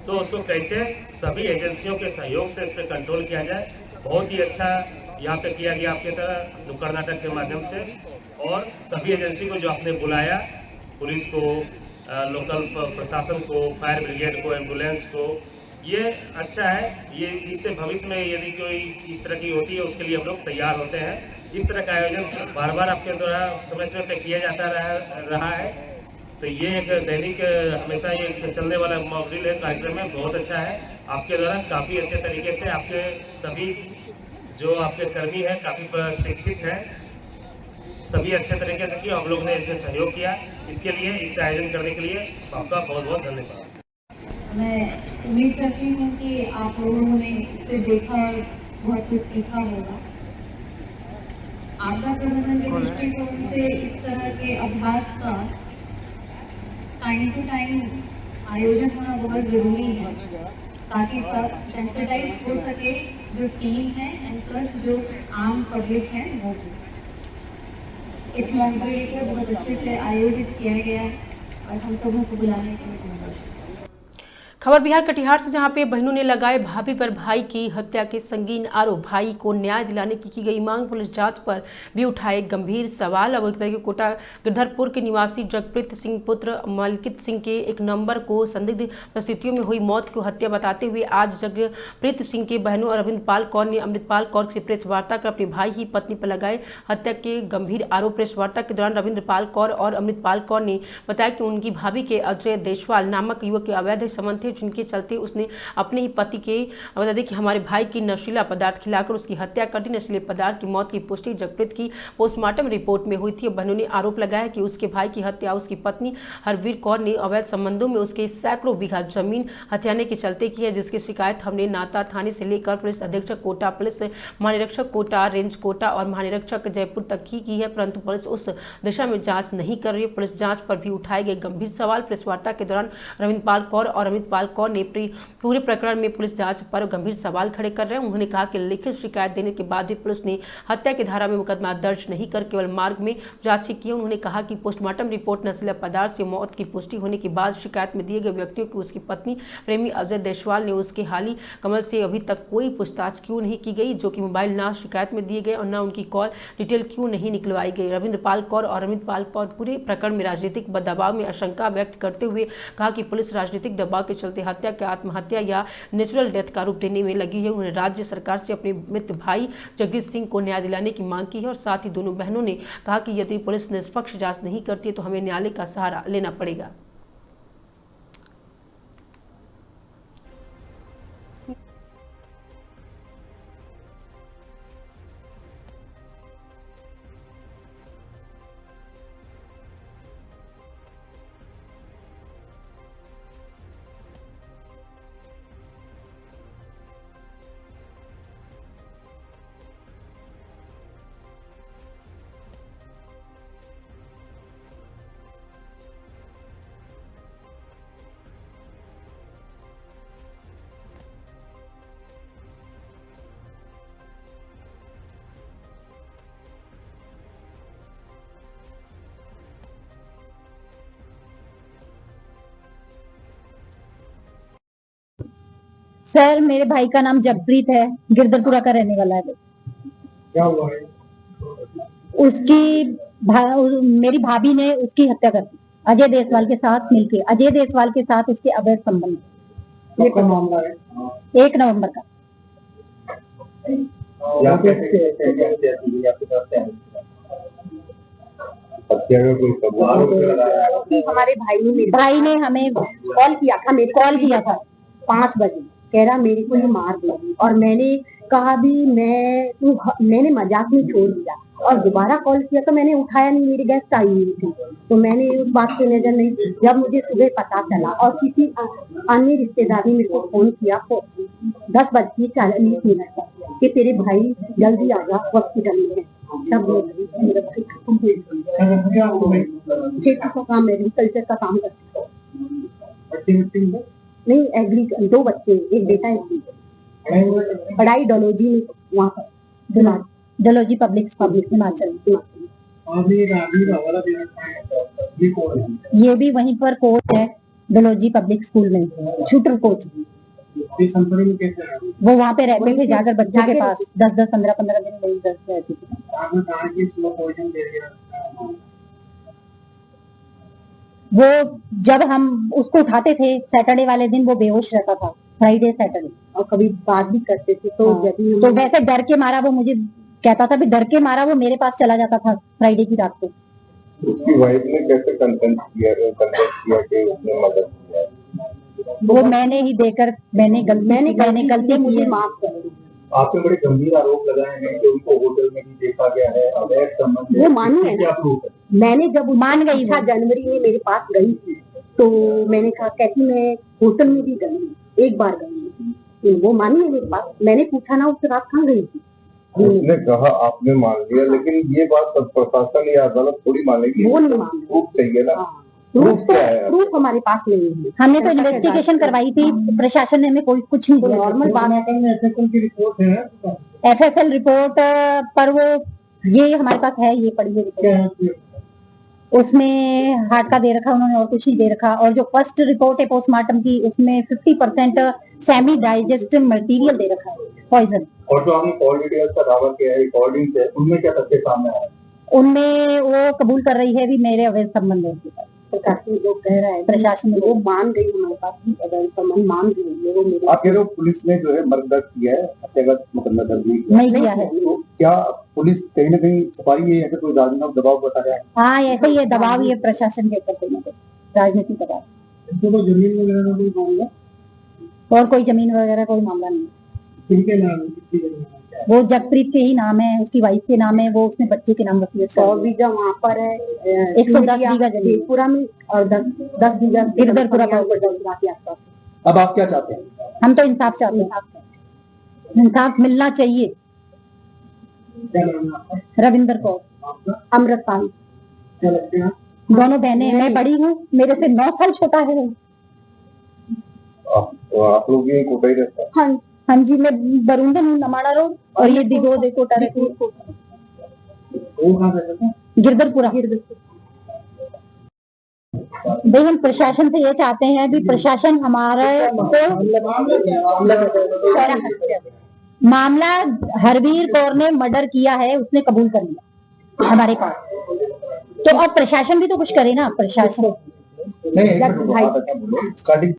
तो उसको कैसे सभी एजेंसियों के सहयोग से इस पर कंट्रोल किया जाए। बहुत ही अच्छा यहाँ पे किया गया आपके तरह नुक्कड़ नाटक के माध्यम से, और सभी एजेंसी को जो आपने बुलाया, पुलिस को, लोकल प्रशासन को, फायर ब्रिगेड को, एम्बुलेंस को, ये अच्छा है। ये इससे भविष्य में यदि कोई इस तरह की होती है उसके लिए हम लोग तैयार होते हैं। इस तरह का आयोजन बार बार आपके द्वारा समय समय पर किया जाता रहा है, तो ये एक दैनिक हमेशा ये चलने वाला मॉक ड्रिल है, कार्यक्रम है, बहुत अच्छा है। आपके द्वारा काफ़ी अच्छे तरीके से आपके सभी जो आपके कर्मी हैं काफ़ी प्रशिक्षित हैं, सभी अच्छे तरीके से किया। हम लोग ने इसमें सहयोग किया, इसके लिए, इस आयोजन करने के लिए आपका बहुत बहुत धन्यवाद। मैं उम्मीद करती हूँ कि आप लोगों ने इससे देखा और बहुत कुछ सीखा होगा। आपदा प्रबंधन के दृष्टिकोण से इस तरह के अभ्यास का टाइम टू टाइम आयोजन होना बहुत ज़रूरी है ताकि सब सेंसिटाइज हो सके, जो टीम है एंड प्लस जो आम पब्लिक है वो भी। इस मॉकड्रिल को बहुत अच्छे से आयोजित किया गया है और हम सबों को बुलाने के लिए धन्यवाद। खबर बिहार कटिहार से, जहां पे बहनों ने लगाए भाभी पर भाई की हत्या के संगीन आरोप। भाई को न्याय दिलाने की गई मांग, पुलिस जांच पर भी उठाए गंभीर सवाल। अब एक तरह कोटा गिरधरपुर के निवासी जगप्रीत सिंह पुत्र मलकित सिंह के एक नंबर को संदिग्ध परिस्थितियों में हुई मौत को हत्या बताते हुए आज जगप्रीत सिंह के बहनों अरविंदपाल कौर ने अमृतपाल कौर से प्रेस वार्ता कर अपने भाई ही पत्नी पर लगाए हत्या के गंभीर आरोप। प्रेस वार्ता के दौरान रविंद्रपाल कौर और अमृतपाल कौर ने बताया कि उनकी भाभी के अजय देशवाल नामक युवक के अवैध संबंध थे, जिनके चलते उसने अपने ही पति के बता दें कि हमारे भाई की नशीला पदार्थ खिलाकर उसकी हत्या कर दी। नशीले पदार्थ की मौत की पुष्टि जगप्रीत की पोस्टमार्टम रिपोर्ट में हुई थी। बहनों ने आरोप लगाया कि उसके भाई की हत्या उसकी पत्नी हरवीर कौर ने अवैध संबंधों में उसके सैकड़ों बीघा जमीन हथियाने के चलते की है, जिसकी शिकायत हमने नाता थाने से लेकर पुलिस अधीक्षक कोटा, पुलिस महानिरीक्षक कोटा, रेंज कोटा और महानिरीक्षक जयपुर तक की है, परंतु पुलिस उस दिशा में जांच नहीं कर रही है। पुलिस जांच पर भी उठाए गए गंभीर सवाल। प्रेस वार्ता के दौरान रविंद्रपाल कौर और अमृतपाल कौर ने पूरे प्रकरण में पुलिस जांच पर गंभीर सवाल खड़े कर रहे हैं। उन्होंने कहा कि लिखित शिकायत देने के बाद भी पुलिस ने हत्या की धारा में मुकदमा दर्ज नहीं कर केवल मार्ग में जांच की। उन्होंने कहा कि पोस्टमार्टम रिपोर्ट नशीला पदार्थ से मौत की पुष्टि होने के बाद शिकायत में दिए गए व्यक्तियों की उसकी पत्नी प्रेमी अजय देशवाल ने उसके हाली कमल से अभी तक कोई पूछताछ क्यों नहीं की गई, जो कि मोबाइल ना शिकायत में दिए गए और न उनकी कॉल डिटेल क्यों नहीं निकलवाई गई। रविंद्रपाल कौर और अमृतपाल कौर पूरे प्रकरण में राजनीतिक दबाव में आशंका व्यक्त करते हुए कहा कि पुलिस राजनीतिक दबाव के चलते हत्या के आत्महत्या या नेचुरल डेथ का रूप देने में लगी है। उन्होंने राज्य सरकार से अपने मृत भाई जगदीश सिंह को न्याय दिलाने की मांग की है और साथ ही दोनों बहनों ने कहा कि यदि पुलिस निष्पक्ष जांच नहीं करती है तो हमें न्यायालय का सहारा लेना पड़ेगा। सर, मेरे भाई का नाम जगप्रीत है, गिरधरपुरा का रहने वाला है। क्या हुआ है? मेरी भाभी ने उसकी हत्या कर दी अजय देशवाल के साथ मिलके। अजय देशवाल के साथ उसके अवैध संबंध। ये कौन मामला है? 1 नवंबर का। हमारे भाई ने हमें कॉल किया था 5 बजे, कह रहा मेरे को ये मार देगी, और मैंने कहा भी मैंने मजाक में छोड़ दिया और दोबारा कॉल किया तो मैंने उठाया नहीं, मेरी गेस्ट आई हुई थी, तो मैंने उस बात पे नजर नहीं। जब मुझे सुबह पता चला और किसी अन्य रिश्तेदार ने मेरे को फोन किया तो 10:40 पर कि तेरे भाई जल्दी आ जा, हॉस्पिटल में है। जब मेरा भाई खत्म हो गया, का काम एग्रीकल्चर का काम करती नहीं, एग्री 2 बच्चे, एक बेटा एक बेटी, पढ़ाई डोलॉजी में वहाँ पर डोलॉजी पब्लिक हिमाचल। ये भी वहीं पर कोच है डोलॉजी पब्लिक स्कूल में, शूटर कोच। वो वहाँ पे रहते थे जाकर बच्चे के पास 10-10, 15-15 दिन वही रहती थी। वो जब हम उसको उठाते थे सैटरडे वाले दिन वो बेहोश रहता था, फ्राइडे सैटरडे, और कभी बात भी करते थे तो तो वैसे डर के मारा वो मुझे कहता था, भी डर के मारा वो मेरे पास चला जाता था फ्राइडे की रात को। उसकी वाइफ ने कैसे कंटेंट किया कि उसने मदद किया? वो मैंने ही देकर मैंने गलती मुझे माफ कर। आपने बड़े गंभीर आरोप लगाए हैं कि उनको होटल में भी देखा गया है, अवैध संबंध। वो मानी है, क्या प्रूफ है? मैंने जब मान गई, 6 जनवरी में मेरे पास गई थी तो मैंने कहा कहती मैं होटल में भी गई, एक बार गई, वो मानी है मेरे पास। मैंने पूछा ना उस रात कहाँ गई थी, उसने कहा आपने मान लिया, लेकिन ये बात प्रशासन या अदालत थोड़ी मानेगी, वो नहीं मानी। प्रूफ चाहिए ना। प्रूफ हमारे पास नहीं है। हमने तो इन्वेस्टिगेशन करवाई थी, प्रशासन ने हमें कोई कुछ नहीं दिया। नॉर्मल बात है, FSL रिपोर्ट पर वो ये हमारे पास है, ये पड़ी है रिपोर्ट, उसमें हार्ट का दे रखा उन्होंने और कुछ नहीं दे रखा। और जो फर्स्ट रिपोर्ट है पोस्टमार्टम की, उसमें 50% सेमी डाइजेस्ट मटेरियल दे रखा है, पॉइजन। और जो हमने कॉल डिटेल्स का दावा किया है रिकॉर्डिंग से, उनमें क्या तथ्य सामने आया है? उनमें वो कबूल कर रही है भी मेरे अवैध संबंध है। प्रशासन लोग कह रहा है, प्रशासन वो मान गई हमारे पास भी अवैध संबंध मान गई है। वो मेरे आप कह रहे हो पुलिस ने जो है मर्ग दर्ज किया है, हत्यागत मुकदमा दर्ज नहीं किया है। तो क्या पुलिस कहीं ना कहीं छुपाई है या फिर कोई राजनीतिक दबाव बता रहा है? हाँ, ऐसे ही है, दबाव ही है प्रशासन के ऊपर, कहीं ना कहीं राजनीतिक दबाव। इसमें कोई जमीन वगैरह का कोई मामला? और कोई जमीन वगैरह कोई मामला नहीं। किनके नाम है? किसकी जमीन है? वो जगप्रीत के ही नाम है, उसकी वाइफ के नाम है, वो उसने बच्चे के नाम वसीयत 100 बीघा वहाँ पर है, 110 बीघा जमीन पूरा में, और 10 बीघा गिरधरपुरा के आसपास। अब आप क्या चाहते हैं? हम तो इंसाफ चाहते हैं, इंसाफ मिलना चाहिए। रविंदर कौर, अमृतपाल, दोनों बहनें। मैं बड़ी हूँ, मेरे से 9 साल छोटा है। आप लोग ये कोटा ही रहता है? हाँ हाँ जी, मैं बरूंदन हूँ, नमाड़ा रोड, और ये दिगो देखो गिरधरपुरा। भाई हम प्रशासन से ये चाहते हैं भी प्रशासन हमारा मामला, हरवीर कौर ने मर्डर किया है, उसने कबूल कर लिया हमारे पास, तो अब प्रशासन भी तो कुछ करे ना। प्रशासन नहीं,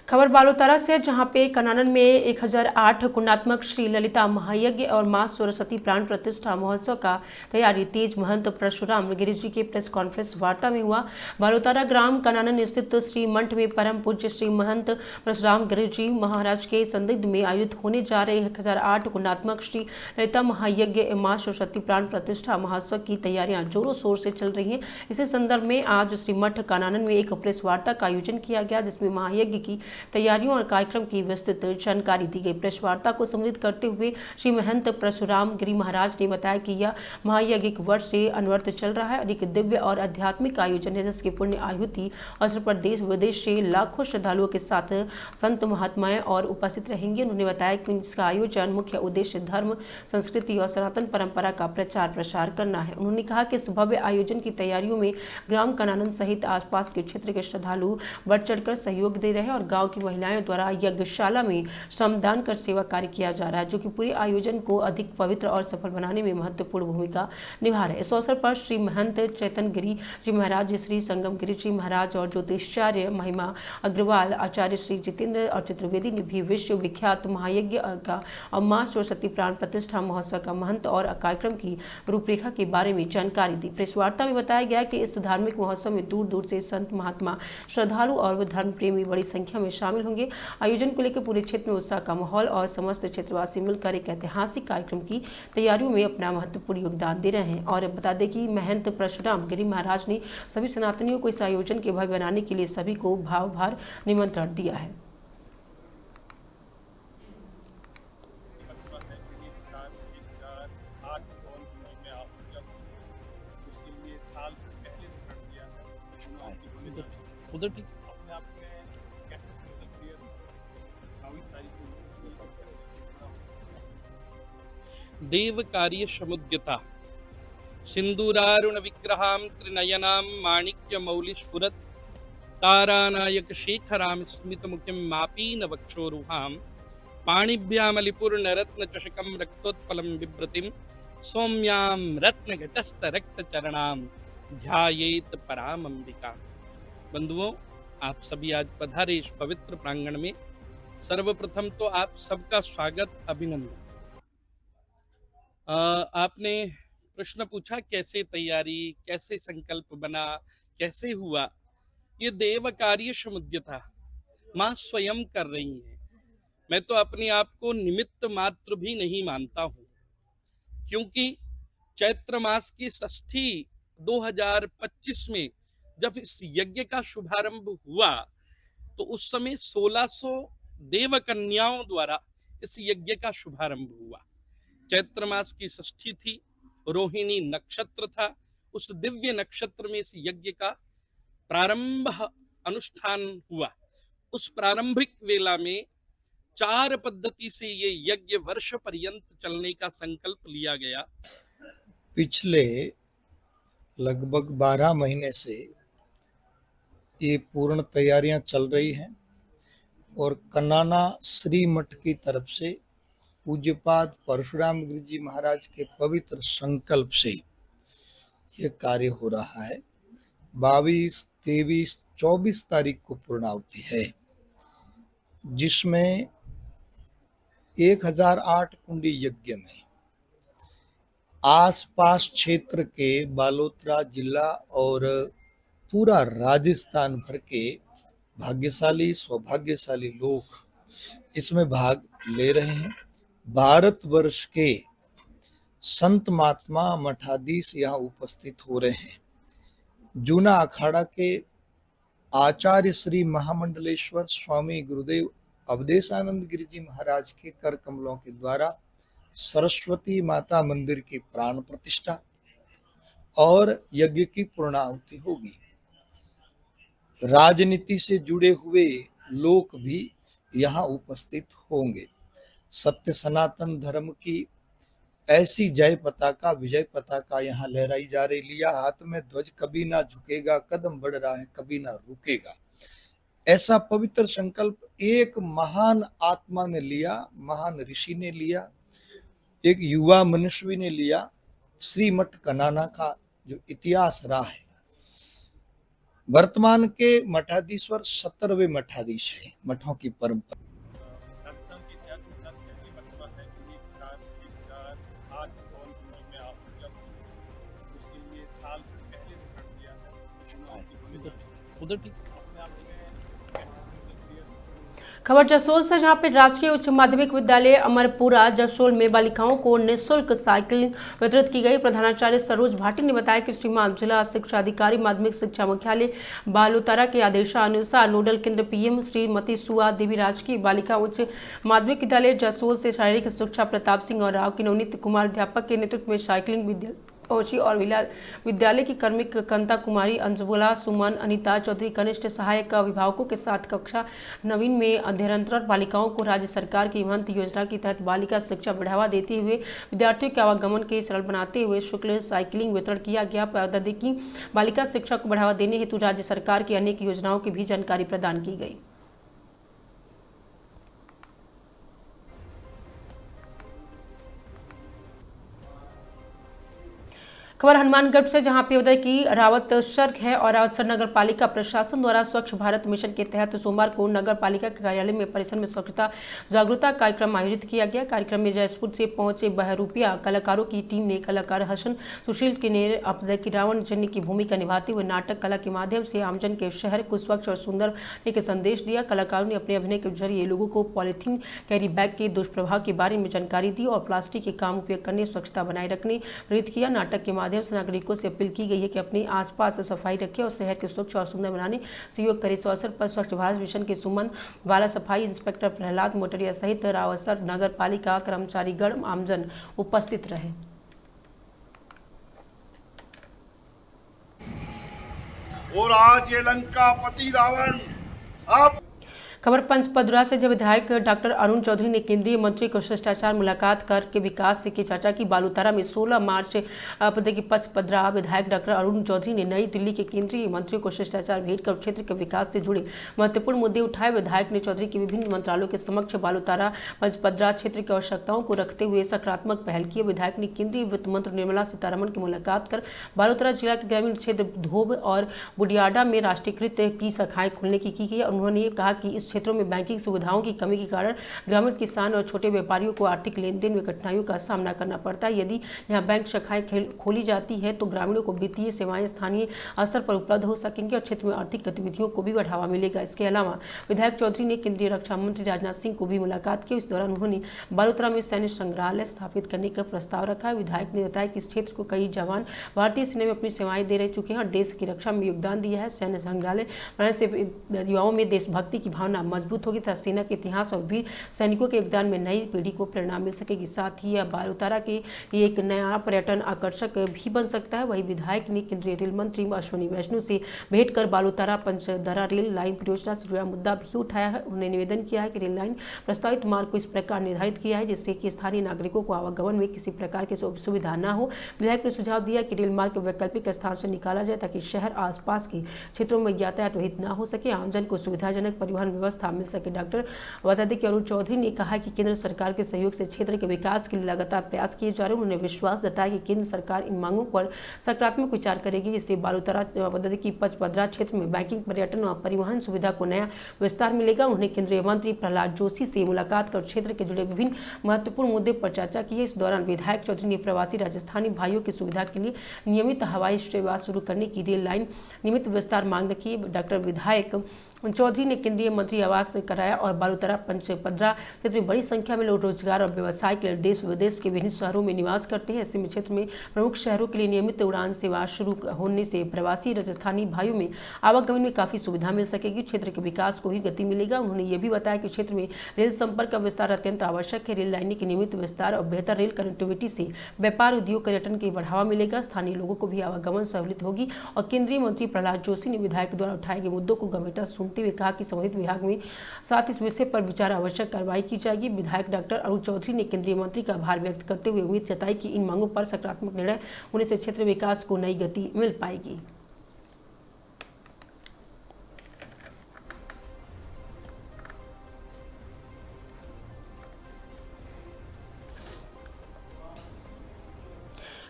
खबर बालोतारा से, जहां पे कनानन में 1008 गुणात्मक श्री ललिता महायज्ञ और मां सरस्वती प्राण प्रतिष्ठा महोत्सव का तैयारी तेज महंत परशुराम गिरी जी के प्रेस कॉन्फ्रेंस वार्ता में हुआ। बालोतारा ग्राम कनानन स्थित श्री मंठ में परम पूज्य श्री महंत परशुराम गिरी जी महाराज के संदिग्ध में आयोजित होने जा रहे 1008 गुणात्मक श्री ललिता महायज्ञ मां सरस्वती प्राण प्रतिष्ठा महोत्सव की तैयारियां जोरों शोर से चल रही हैं। इसी संदर्भ में आज श्री मठ कनानन में एक प्रेस वार्ता का आयोजन किया गया, जिसमें महायज्ञ की तैयारियों और कार्यक्रम की विस्तृत जानकारी दी गई। प्रेस वार्ता को संबोधित करते हुए श्री महंत परशुराम गिरी महाराज ने बताया कि यह महायज्ञ एक वर्ष से अनवरत चल रहा है और एक दिव्य और आध्यात्मिक आयोजन है, जिसके पुण्य आहुति अवसर पर देश विदेश से लाखों श्रद्धालुओं के साथ संत महात्माएं और उपस्थित रहेंगे। उन्होंने बताया कि इसका आयोजन मुख्य उद्देश्य धर्म, संस्कृति और सनातन परंपरा का प्रचार प्रसार करना है। उन्होंने कहा कि इस भव्य आयोजन की तैयारियों में ग्राम कनानन सहित आसपास के क्षेत्र के श्रद्धालु बढ़ चढ़कर सहयोग दे रहे हैं और गाँव की महिलाएं द्वारा यज्ञशाला में श्रमदान कर सेवा कार्य किया जा रहा है, जो कि पूरे आयोजन को अधिक पवित्र और सफल बनाने में महत्वपूर्ण भूमिका निभा रहे हैं। इस अवसर पर श्री महंत चैतन गिरी जी महाराज, श्री संगम गिरी जी महाराज और ज्योतिषाचार्य महिमा अग्रवाल, आचार्य श्री जितेंद्र और चतुर्वेदी ने भी विश्व विख्यात महायज्ञ का और मां सरस्वती प्राण प्रतिष्ठा महोत्सव का महंत और कार्यक्रम की रूपरेखा के बारे में जानकारी दी। प्रेस वार्ता में बताया गया कि इस धार्मिक महोत्सव में दूर दूर से संत महात्मा, श्रद्धालु और धर्म प्रेमी बड़ी संख्या में शामिल होंगे। आयोजन को लेकर पूरे क्षेत्र में उत्साह का माहौल और समस्त क्षेत्रवासी मिलकर एक ऐतिहासिक कार्यक्रम की तैयारियों में अपना महत्वपूर्ण योगदान दे रहे हैं। और बता दें कि महंत परशुराम गिरी महाराज ने सभी सनातनियों को इस आयोजन के भव्य बनाने के लिए सभी को भावभर निमंत्रण दिया है। उधर ठीक देव कार्य समुद्यता सिंदूरारुण विग्रहां त्रिनयनां माणिक्य मौलिस्फुरत तारानायक शेखरां स्मित मुखिं मापीन वक्षोरुहां पाणिभ्यामलिपूर्ण रत्न चषकं रक्तोत्पलं बिभ्रतिं सौम्यां रत्नघटस्थ रक्त चरणां ध्यायेत परामंबिका। बंधुओं, आप सभी आज पधारे इस पवित्र प्रांगण में। सर्वप्रथम तो आप सबका स्वागत, अभिनंदन। आपने प्रश्न पूछा कैसे तैयारी, कैसे संकल्प बना, कैसे हुआ। ये देव कार्य समुद्यता माँ स्वयं कर रही हैं। मैं तो अपने आप को निमित्त मात्र भी नहीं मानता हूँ, क्योंकि चैत्र मास की षष्ठी 2025 में जब इस यज्ञ का शुभारंभ हुआ तो उस समय 1600 देव कन्याओं द्वारा इस यज्ञ का शुभारंभ हुआ। चैत्र मास की षष्ठी थी, रोहिणी नक्षत्र था। उस दिव्य नक्षत्र में इस यज्ञ का प्रारंभ अनुष्ठान हुआ। उस प्रारंभिक वेला में 4 पद्धति से ये यज्ञ वर्ष पर्यंत चलने का संकल्प लिया गया। पिछले लगभग 12 महीने से ये पूर्ण तैयारियां चल रही हैं और कन्नाना श्री मठ की तरफ से पूज्यपाद परशुराम गिरि जी महाराज के पवित्र संकल्प से ये कार्य हो रहा है। 22, 23, 24 तारीख को पूर्णाहुति है, जिसमें 1008 कुंडी यज्ञ में आसपास क्षेत्र के बालोतरा जिला और पूरा राजस्थान भर के भाग्यशाली सौभाग्यशाली लोग इसमें भाग ले रहे हैं। भारतवर्ष के संत महात्मा मठाधीश यहाँ उपस्थित हो रहे हैं। जूना अखाड़ा के आचार्य श्री महामंडलेश्वर स्वामी गुरुदेव अवधेशानंद गिरि जी महाराज के कर कमलों के द्वारा सरस्वती माता मंदिर की प्राण प्रतिष्ठा और यज्ञ की पूर्णाहुति होगी। राजनीति से जुड़े हुए लोग भी यहाँ उपस्थित होंगे। सत्य सनातन धर्म की ऐसी जय पताका, विजय पताका यहाँ लहराई जा रही। लिया हाथ में ध्वज, कभी ना झुकेगा, कदम बढ़ रहा है कभी ना रुकेगा। ऐसा पवित्र संकल्प एक महान आत्मा ने लिया, महान ऋषि ने लिया, एक युवा मनुष्य ने लिया। श्रीमठ कन्नाना का जो इतिहास रहा है, वर्तमान के मठाधीश्वर 17वें मठाधीश है मठों की परंपरा। उधर ठीक। खबर जसोल से, जहां पर राजकीय उच्च माध्यमिक विद्यालय अमरपुरा जसोल में बालिकाओं को निःशुल्क साइकिलिंग वितरित की गई। प्रधानाचार्य सरोज भाटी ने बताया कि श्रीमान जिला शिक्षा अधिकारी माध्यमिक शिक्षा मुख्यालय बालोतारा के आदेशानुसार नोडल केंद्र पीएम श्रीमती सुआ देवी राजकीय बालिका उच्च माध्यमिक विद्यालय जसोल से शारीरिक शिक्षा प्रताप सिंह और राव की नवनीत कुमार अध्यापक के नेतृत्व में साइकिलिंग पहुंची और विद्यालय की कर्मिक कंता कुमारी, अंजुला, सुमन, अनिता चौधरी कनिष्ठ सहायक अभिभावकों के साथ कक्षा 9 में अध्ययनरत बालिकाओं को राज्य सरकार की महंत योजना के तहत बालिका शिक्षा बढ़ावा देते हुए विद्यार्थियों के आवागमन के सरल बनाते हुए शुल्क साइकिलिंग वितरण किया गया। प्रौद्योगिकी बालिका शिक्षा को बढ़ावा देने हेतु राज्य सरकार की अनेक योजनाओं की भी जानकारी प्रदान की गई। खबर हनुमानगढ़ से, जहां पे बताया कि रावतसर है और रावतसर नगर पालिका प्रशासन द्वारा स्वच्छ भारत मिशन के तहत सोमवार को नगर पालिका के कार्यालय में परिसर में स्वच्छता जागरूकता कार्यक्रम आयोजित किया गया। कार्यक्रम में जयपुर से पहुंचे बहरूपिया कलाकारों की टीम ने कलाकार हसन सुशील के ने अपने की रावण जन्य की भूमिका निभाते हुए नाटक कला के माध्यम से आमजन के शहर को स्वच्छ और सुंदर बनाने के संदेश दिया। कलाकारों ने अपने अभिनय के जरिए लोगों को पॉलीथीन कैरी बैग के दुष्प्रभाव के बारे में जानकारी दी और प्लास्टिक के कम उपयोग करने, स्वच्छता बनाए रखने प्रेरित किया। नाटक के माध्यम से नागरिकों से अपील की गई है कि अपने आसपास सफाई रखें और शहर को स्वच्छ और सुंदर बनाने सहयोग करें। इस अवसर पर स्वच्छ भारत मिशन के सुमन वाला, सफाई इंस्पेक्टर प्रहलाद मोटरिया सहित रावतसर नगर पालिका कर्मचारीगण आमजन उपस्थित रहे। और आज ये लंकापति रावण अब खबर पंचपदरा से, जब विधायक डॉक्टर अरुण चौधरी ने केंद्रीय मंत्री को शिष्टाचार मुलाकात करके विकास की चर्चा की। बालोतारा में 16 मार्च पंचपदरा विधायक डॉक्टर अरुण चौधरी ने नई दिल्ली के केंद्रीय मंत्री को शिष्टाचार भेंट कर क्षेत्र के विकास से जुड़े महत्वपूर्ण मुद्दे उठाए। विधायक ने चौधरी की विभिन्न मंत्रालयों के समक्ष बालोतारा पंचपदरा क्षेत्र की आवश्यकताओं को रखते हुए सकारात्मक पहल की। विधायक ने केंद्रीय वित्त मंत्री निर्मला सीतारमण की मुलाकात कर बालोतारा जिला के ग्रामीण क्षेत्र धोब और बुडियाडा में राष्ट्रीयकृत की शाखाएं खोलने की गई। उन्होंने कहा कि इस क्षेत्रों में बैंकिंग सुविधाओं की कमी के कारण ग्रामीण किसान और छोटे व्यापारियों को आर्थिक लेन देन में कठिनाइयों का सामना करना पड़ता है। यदि यहां बैंक शाखाएं खोली जाती है तो ग्रामीणों को वित्तीय सेवाएं स्थानीय स्तर पर उपलब्ध हो सकेंगी और क्षेत्र में आर्थिक गतिविधियों को भी बढ़ावा मिलेगा। इसके अलावा विधायक चौधरी ने केंद्रीय रक्षा मंत्री राजनाथ सिंह को भी मुलाकात की। इस दौरान उन्होंने बालोतरा में सैन्य संग्रहालय स्थापित करने का प्रस्ताव रखा। विधायक ने बताया कि इस क्षेत्र को कई जवान भारतीय सेना में अपनी सेवाएं दे रह चुके हैं और देश की रक्षा में योगदान दिया है। सैन्य संग्रहालय बनाने से युवाओं में देशभक्ति की भावना भावना मजबूत होगी तथा सेना के इतिहास और वीर सैनिकों के योगदान में नई पीढ़ी को प्रेरणा मिल सकेगी। साथ ही यह बालोतारा के एक नया पर्यटन आकर्षक भी बन सकता है। वही विधायक ने केंद्रीय रेल मंत्री अश्विनी वैष्णव से भेंट कर बालोतारा पंचदरा रेल लाइन परियोजना से जुड़ा मुद्दा भी उठाया है। उन्होंने निवेदन किया है कि रेल लाइन प्रस्तावित मार्ग को इस प्रकार निर्धारित किया है जिससे कि स्थानीय नागरिकों को आवागमन में किसी प्रकार की सुविधा न हो। विधायक ने सुझाव दिया कि रेल मार्ग वैकल्पिक स्थान से निकाला जाए ताकि शहर आसपास के क्षेत्रों में यातायात रहित न हो सके, आमजन को सुविधाजनक परिवहन व्यवस्था मिल सके। डॉक्टर बता दें कि अरुण चौधरी ने कहा कि केंद्र सरकार के सहयोग से क्षेत्र के विकास के लिए लगातार प्रयास किए जा रहे हैं। उन्होंने विश्वास जताया कि केंद्र सरकार इन मांगों पर सकारात्मक विचार करेगी जिससे बालोतारा की पचपदरा क्षेत्र में बैंकिंग, पर्यटन और परिवहन सुविधा को नया विस्तार मिलेगा। उन्होंने केंद्रीय मंत्री प्रहलाद जोशी से मुलाकात कर क्षेत्र के जुड़े विभिन्न महत्वपूर्ण मुद्दे पर चर्चा की है। इस दौरान विधायक चौधरी ने प्रवासी राजस्थानी भाइयों की सुविधा के लिए नियमित हवाई सेवा शुरू करने की रेल लाइन नियमित विस्तार मांग रखी। डॉक्टर विधायक चौधरी ने केंद्रीय मंत्री आवास कराया और बालोतारा पंचपदरा क्षेत्र में बड़ी संख्या में लोग रोजगार और व्यवसाय के लिए देश विदेश के विभिन्न शहरों में निवास करते हैं। ऐसे में क्षेत्र में प्रमुख शहरों के लिए नियमित उड़ान सेवा शुरू होने से प्रवासी राजस्थानी भाइयों में आवागमन में काफी सुविधा मिल सकेगी, क्षेत्र के विकास को ही गति मिलेगा। उन्होंने ये भी बताया कि क्षेत्र में रेल संपर्क का विस्तार अत्यंत आवश्यक है। रेल लाइन के नियमित विस्तार और बेहतर रेल कनेक्टिविटी से व्यापार, उद्योग, पर्यटन के बढ़ावा मिलेगा, स्थानीय लोगों को भी आवागमन सहूलियत होगी। और केंद्रीय मंत्री प्रहलाद जोशी ने विधायक द्वारा उठाए गए मुद्दों को गंभीरता से सुनते हुए कहा कि संबंधित विभाग में साथ इस विषय पर विचार आवश्यक कार्रवाई की जाएगी। विधायक डॉक्टर अरुण चौधरी ने केंद्रीय मंत्री का आभार व्यक्त करते हुए उम्मीद जताई कि इन मांगों पर सकारात्मक निर्णय होने से क्षेत्र विकास को नई गति मिल पाएगी।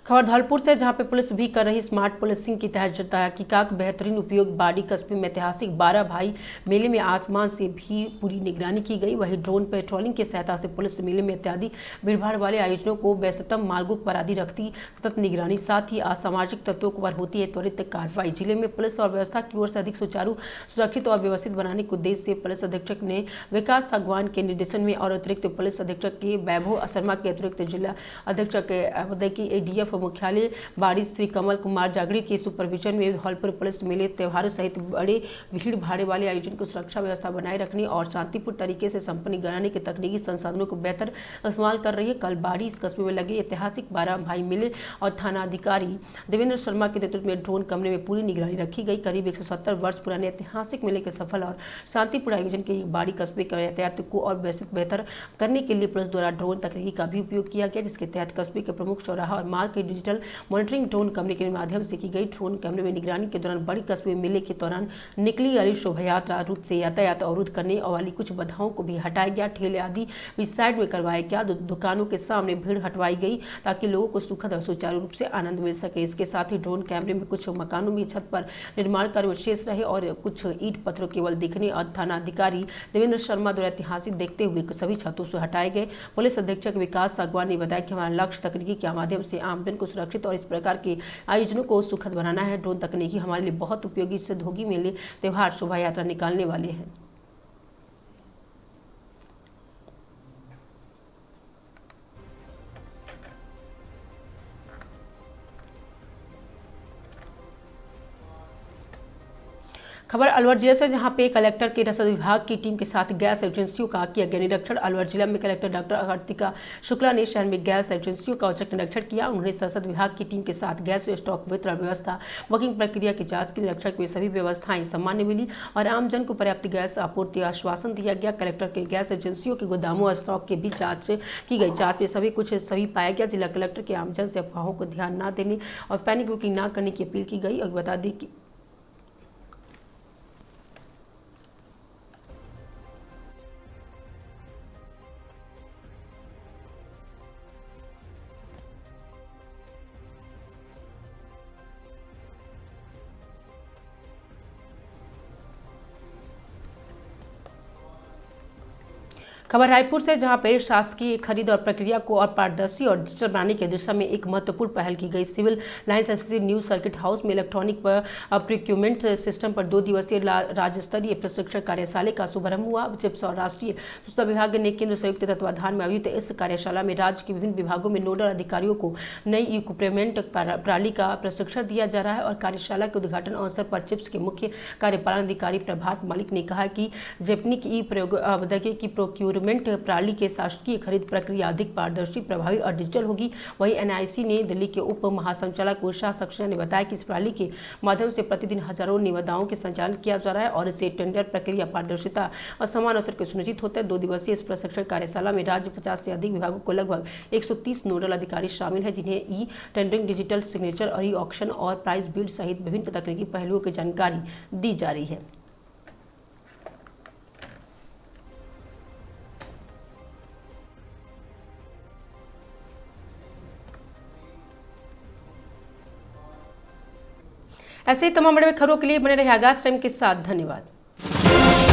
खबर धौलपुर से, जहां पे पुलिस भी कर रही स्मार्ट पुलिसिंग की तहत का बेहतरीन उपयोग बाड़ी कस्बे में ऐतिहासिक 12 भाई मेले में आसमान से भी पूरी निगरानी की गई। वहीं ड्रोन पेट्रोलिंग की सहायता से पुलिस मेले में इत्यादि भीड़भाड़ वाले आयोजनों को व्यस्ततम मार्गों पर आदि रखती सतत निगरानी, साथ ही असामाजिक तत्वों पर होती है त्वरित कार्रवाई। जिले में पुलिस और व्यवस्था की ओर से अधिक सुचारू, सुरक्षित और व्यवस्थित बनाने के उद्देश्य से पुलिस अधीक्षक ने विकास सागवान के निर्देशन में और अतिरिक्त पुलिस अधीक्षक के वैभव शर्मा के अतिरिक्त जिला अधीक्षक के ADF मुख्यालय बाड़ी श्री कमल कुमार जागड़ी के सुपरविजन में धौलपुर पुलिस मेले, त्योहारों सहित बड़े भीड़ भाड़े वाले आयोजन को सुरक्षा व्यवस्था बनाए रखने और शांतिपूर्ण तरीके से संपन्न कराने के तकनीकी संसाधनों को बेहतर इस्तेमाल कर रही है। कल बाड़ी कस्बे में लगे ऐतिहासिक 12 भाई मेले और थाना अधिकारी देवेंद्र शर्मा के नेतृत्व में ड्रोन कमरे में पूरी निगरानी रखी गई। करीब 170 वर्ष पुराने ऐतिहासिक मेले के सफल और शांतिपूर्ण आयोजन के बाड़ी कस्बे के यातायात को और बेहतर करने के लिए पुलिस द्वारा ड्रोन तकनीकी का भी उपयोग किया गया, जिसके तहत कस्बे के प्रमुख चौराहा और मार्ग के डिजिटल मॉनिटरिंग ड्रोन कैमरे के माध्यम से की गई। ड्रोन कैमरे में निगरानी के दौरान बड़ी कस्बे मेले के दौरान निकली अरे शोभा यात्रा रूट से यातायात अवरुद्ध करने वाली कुछ बाधाओं को भी हटाया गया। ठेले आदि भी साइड में करवाया गया। दुकानों के सामने भीड़ हटवाई गई ताकि लोगों को सुखद और सुचारू रूप से आनंद मिल सके। इसके साथ ही ड्रोन कैमरे में कुछ मकानों में छत पर निर्माण कार्य शेष रहे और कुछ ईंट पत्थरों केवल दिखने और थाना अधिकारी देवेंद्र शर्मा द्वारा ऐतिहासिक देखते हुए सभी छतों से हटाए गए। पुलिस अधीक्षक विकास सागवान ने बताया कि हमारा लक्ष्य तकनीकी के माध्यम से आमजन को सुरक्षित और इस प्रकार के आयोजनों को सुखद बनाना है। ड्रोन तकनीकी हमारे लिए बहुत उपयोगी सिद्ध होगी। मेले, त्योहार, शोभा यात्रा निकालने वाले हैं। खबर अलवर जिले से, जहां पे कलेक्टर के रसद विभाग की टीम के साथ गैस एजेंसियों का किया गया निरीक्षण। अलवर जिला में कलेक्टर डॉक्टर कार्तिका शुक्ला ने शहर में गैस एजेंसियों का औचक निरीक्षण किया। उन्होंने रसद विभाग की टीम के साथ गैस स्टॉक वितरण व्यवस्था, बुकिंग प्रक्रिया की जांच की। निरीक्षण में सभी व्यवस्थाएं सामान्य मिली और आमजन को पर्याप्त गैस आपूर्ति आश्वासन दिया गया। कलेक्टर के गैस एजेंसियों के गोदामों और स्टॉक की भी जाँच की गई। जाँच में सभी पाया गया। जिला कलेक्टर के आमजन से अफवाहों को ध्यान न देने और पैनिक बुकिंग न करने की अपील की गई। और बता दें कि खबर रायपुर से, जहां पर शासकीय खरीद और प्रक्रिया को और पारदर्शी और डिजिटल बनाने की दिशा में एक महत्वपूर्ण पहल की गई। सिविल लाइंस स्थित न्यू सर्किट हाउस में इलेक्ट्रॉनिक प्रोक्यूरमेंट सिस्टम पर 2 दिवसीय राज्य स्तरीय प्रशिक्षण कार्यशाला का शुभारंभ हुआ। चिप्स और राष्ट्रीय सूचना विभाग ने केंद्र संयुक्त तत्वाधान में आयोजित इस कार्यशाला में राज्य के विभिन्न विभागों में नोडल अधिकारियों को नई इक्विपमेंट प्रणाली का प्रशिक्षण दिया जा रहा है। और कार्यशाला के उद्घाटन अवसर पर चिप्स के मुख्य कार्यपालन अधिकारी प्रभात मलिक ने कहा कि जेपनिक ई प्रौद्योगिकी की प्रोक्यूरमेंट प्रणाली के शासकीय खरीद प्रक्रिया अधिक पारदर्शी, प्रभावी और डिजिटल होगी। वहीं एनआईसी ने दिल्ली के उप महासंचालक उषा सक्सेना ने बताया कि इस प्रणाली के माध्यम से प्रतिदिन हजारों निविदाओं के संचालन किया जा रहा है और इससे टेंडर प्रक्रिया पारदर्शिता और समान अवसर के सुनिश्चित होते हैं। 2 दिवसीय इस प्रशिक्षण कार्यशाला में राज्य 50 से अधिक विभागों को लगभग 130 नोडल अधिकारी शामिल हैं, जिन्हें ई टेंडरिंग, डिजिटल सिग्नेचर और ई ऑक्शन और प्राइस बिल्ड सहित विभिन्न तकनीकी पहलुओं की जानकारी दी जा रही है। ऐसे ही तमाम बड़े खबरों के लिए बने रहे आगाज टाइम के साथ। धन्यवाद।